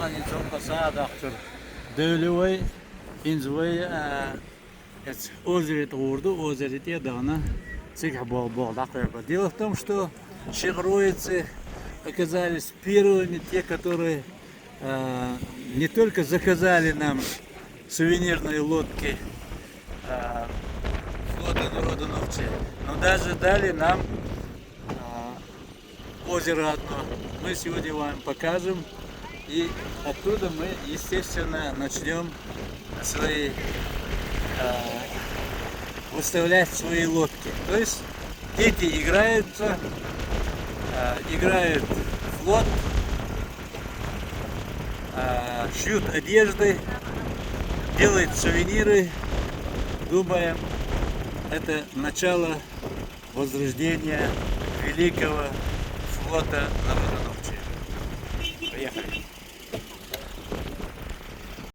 ничем посадахтыр. Дөлевой, инзвой, озеро Турду, озеро Тедана, Дело в том, что шегруйцы оказались первыми, те, которые не только заказали нам сувенирные лодки флота Народоновцы, но даже дали нам озеро одно. Мы сегодня вам покажем, и оттуда мы, естественно, начнем выставлять свои лодки. То есть дети играются, играют в флот, шьют одежды, делают сувениры. Думаем, это начало возрождения великого флота народа.